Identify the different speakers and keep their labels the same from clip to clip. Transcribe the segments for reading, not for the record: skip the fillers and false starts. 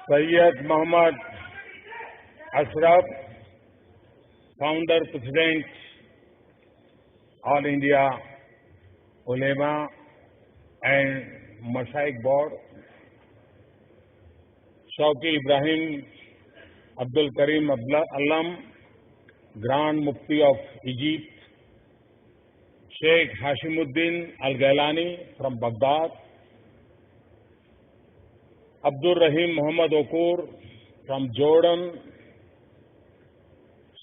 Speaker 1: Sayyid Muhammad Ashraf, Founder President, All India Ulema and Mashaikh Board, Shauki Ibrahim Abdul Karim Alam, Grand Mufti of Egypt, Sheikh Hashimuddin Al-Gailani from Baghdad, Abdul Rahim Muhammad Okur from Jordan,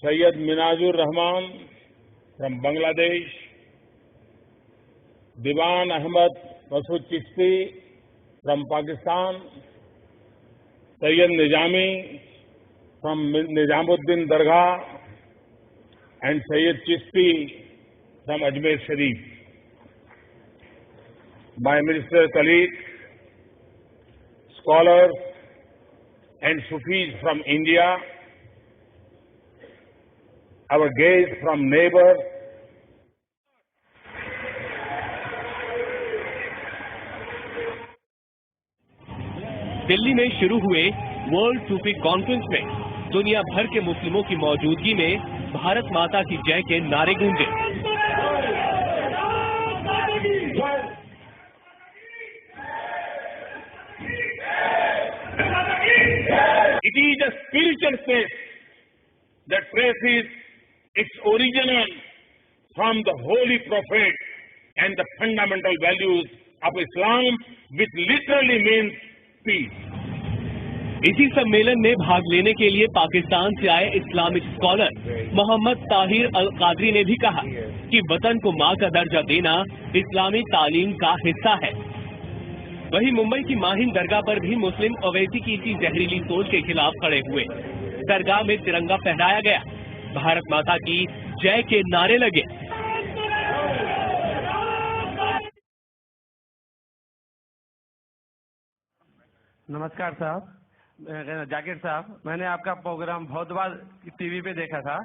Speaker 1: Sayyid Minazur Rahman from Bangladesh, Diwan Ahmad Masood Chishti from Pakistan, Sayyid Nizami from Nizamuddin Dargah, and Sayyid Chishti from Ajmer Sharif. My minister colleagues, scholars and Sufis from India, our guests from neighbors,
Speaker 2: Delhi में शुरू हुए world सूफी conference में दुनिया भर के मुस्लिमों की मौजूदगी में भारत माता की जय के नारे गूंजे।
Speaker 1: It is a spiritual space that traces its origin from the Holy Prophet and the fundamental values of Islam, which literally means peace.
Speaker 2: इसी सम्मेलन में भाग लेने के लिए पाकिस्तान से आए इस्लामिक स्कॉलर मोहम्मद ताहिर अल कादरी ने भी कहा कि वतन को मां का दर्जा देना इस्लामी तालीम का हिस्सा है। वहीं मुंबई की माहिम दरगाह पर भी मुस्लिम अवैसी की इसी जहरीली सोच के खिलाफ खड़े हुए। दरगाह में तिरंगा फहराया गया, भारत माता की जय के नारे लगे।
Speaker 3: नमस्कार साहब, जाकिर साहब, मैंने आपका प्रोग्राम बहुत बार टीवी पे देखा था।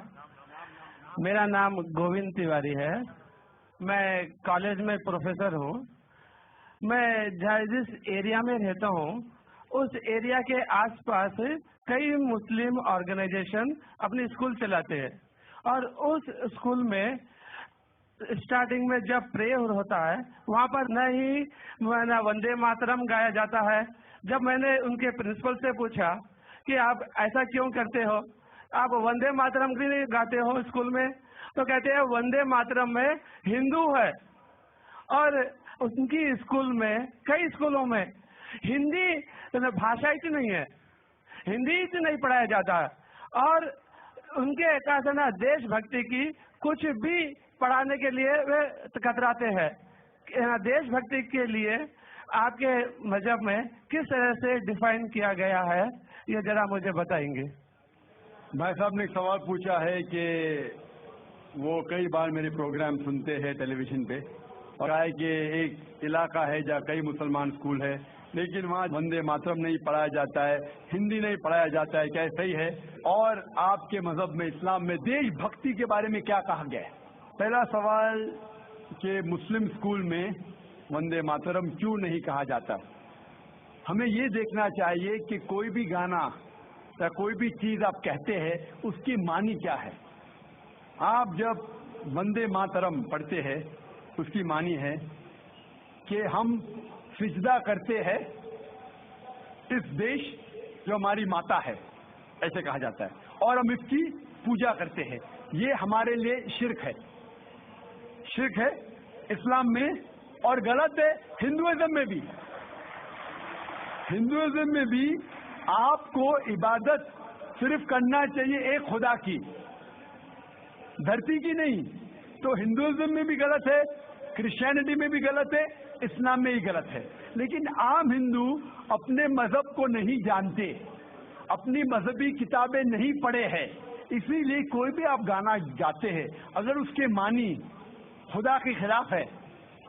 Speaker 3: मेरा नाम गोविंद तिवारी है, मैं कॉलेज में प्रोफेसर हूँ। मैं जिस एरिया में रहता हूँ उस एरिया के आसपास कई मुस्लिम ऑर्गेनाइजेशन अपनी स्कूल चलाते हैं और उस स्कूल में स्टार्टिंग में जब प्रेयर होता है वहाँ पर न ही वंदे मातरम गाया जाता है। जब मैंने उनके प्रिंसिपल से पूछा कि आप ऐसा क्यों करते हो, आप वंदे मातरम क्यों नहीं गाते हो स्कूल में, तो कहते हैं वंदे मातरम में हिंदू है और उनकी स्कूल में कई स्कूलों में हिंदी भाषा ही नहीं है, हिंदी ही नहीं पढ़ाया जाता है और उनके कहते ना देशभक्ति की कुछ भी पढ़ाने के लिए वे कतराते हैं। देशभक्ति के लिए आपके मजहब में किस तरह से डिफाइन किया गया है, ये जरा मुझे बताएंगे।
Speaker 4: भाई साहब ने एक सवाल पूछा है कि वो कई बार मेरे प्रोग्राम सुनते हैं टेलीविजन पे और आए कि एक इलाका है जहाँ कई मुसलमान स्कूल है लेकिन वहाँ वंदे मातरम नहीं पढ़ाया जाता है, हिंदी नहीं पढ़ाया जाता है, क्या सही है? और आपके मजहब में, इस्लाम में देशभक्ति के बारे में क्या कहा गया है? पहला सवाल कि मुस्लिम स्कूल में वंदे मातरम क्यों नहीं कहा जाता। हमें ये देखना चाहिए कि कोई भी गाना या कोई भी चीज आप कहते हैं उसकी मानी क्या है। आप जब वंदे मातरम पढ़ते हैं उसकी मानी है कि हम सिजदा करते हैं इस देश जो हमारी माता है, ऐसे कहा जाता है, और हम इसकी पूजा करते हैं। ये हमारे लिए शिर्क है, शिर्क है इस्लाम में और गलत है हिंदुइज्म में भी। हिंदुइज्म में भी आपको इबादत सिर्फ करना चाहिए एक खुदा की, धरती की नहीं। तो हिंदुइज्म में भी गलत है, क्रिश्चियनिटी में भी गलत है, इस्लाम में ही गलत है। लेकिन आम हिंदू अपने मजहब को नहीं जानते, अपनी मजहबी किताबें नहीं पढ़े हैं, इसीलिए कोई भी आप गाना गाते हैं अगर उसके मानी खुदा के खिलाफ है,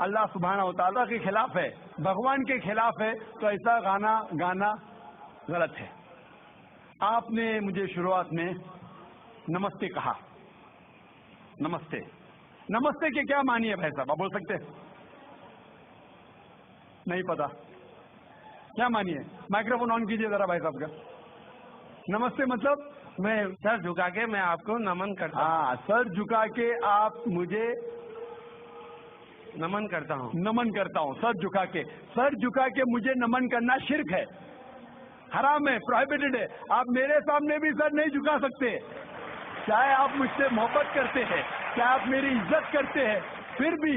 Speaker 4: अल्लाह सुब्हानहू व तआला के खिलाफ है, भगवान के खिलाफ है, तो ऐसा गाना गाना गलत है। आपने मुझे शुरुआत में नमस्ते कहा, नमस्ते, नमस्ते के क्या मानी है भाई साहब, आप बोल सकते हैं? नहीं पता। क्या मानिए? माइक्रोफोन ऑन कीजिए जरा भाई साहब का। नमस्ते मतलब
Speaker 3: मैं सर झुका के मैं आपको नमन करता हूँ।
Speaker 4: हाँ, सर झुका के आप मुझे
Speaker 3: नमन करता हूँ।
Speaker 4: नमन करता हूँ। सर झुका के मुझे नमन करना शिर्क है, हराम है, प्रोहिबिटेड है। आप मेरे सामने भी सर नहीं झुका सकते, चाहे आप मुझसे मोहब्बत करते हैं, चाहे आप मेरी इज्जत करते हैं, फिर भी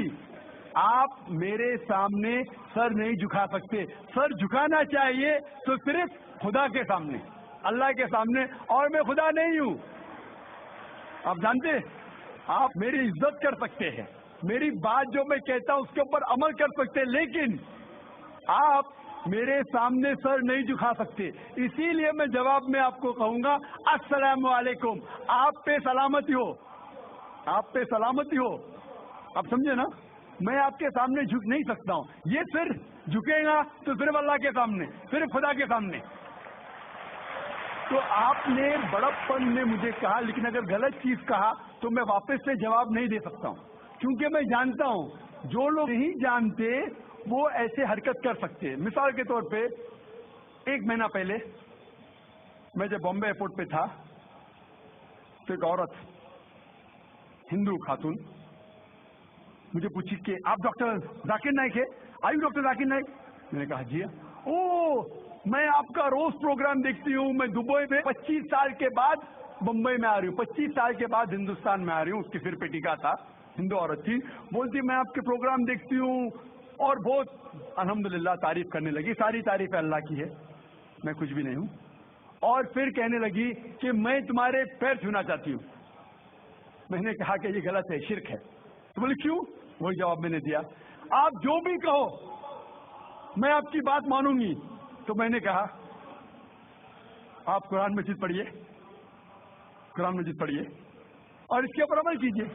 Speaker 4: आप मेरे सामने सर नहीं झुका सकते। सर झुकाना चाहिए तो सिर्फ खुदा के सामने, अल्लाह के सामने, और मैं खुदा नहीं हूँ। आप जानते हैं, आप मेरी इज्जत कर सकते हैं, मेरी बात जो मैं कहता हूँ उसके ऊपर अमल कर सकते हैं, लेकिन आप मेरे सामने सर नहीं झुका सकते। इसीलिए मैं जवाब में आपको कहूंगा अस्सलामु अलैकुम, आप पे सलामती हो, आप पे सलामती हो। आप समझे ना? मैं आपके सामने झुक नहीं सकता हूँ। ये सिर्फ झुकेगा तो सिर्फ अल्लाह के सामने, सिर्फ खुदा के सामने। तो आपने बड़प्पन में मुझे कहा, लेकिन अगर गलत चीज कहा तो मैं वापस से जवाब नहीं दे सकता हूँ, क्योंकि मैं जानता हूँ जो लोग नहीं जानते वो ऐसे हरकत कर सकते हैं। मिसाल के तौर पे 1 महीना पहले मैं जब बॉम्बे एयरपोर्ट पे था तो एक औरत, हिंदू खातून, मुझे पूछी कि आप डॉक्टर जाकिर नाइक है? आई डॉक्टर जाकिर नाइक? मैंने कहा जी। ओ, मैं आपका रोज प्रोग्राम देखती हूँ, मैं दुबई में 25 साल के बाद मुंबई में आ रही हूँ, 25 साल के बाद हिंदुस्तान में आ रही हूँ। उसकी सिर पे टीका था, हिंदू औरत थी, बोलती मैं आपके प्रोग्राम देखती हूँ और बहुत अल्हम्दुलिल्लाह तारीफ करने लगी। सारी तारीफ अल्लाह की है, मैं कुछ भी नहीं हूँ। और फिर कहने लगी कि मैं तुम्हारे पैर छूना चाहती हूँ। मैंने कहा कि ये गलत है, शिर्क है। तो बोले क्यों? वही जवाब मैंने दिया, आप जो भी कहो मैं आपकी बात मानूंगी। तो मैंने कहा आप कुरान मजीद पढ़िए, कुरान मजीद पढ़िए और इसके ऊपर अमल कीजिए।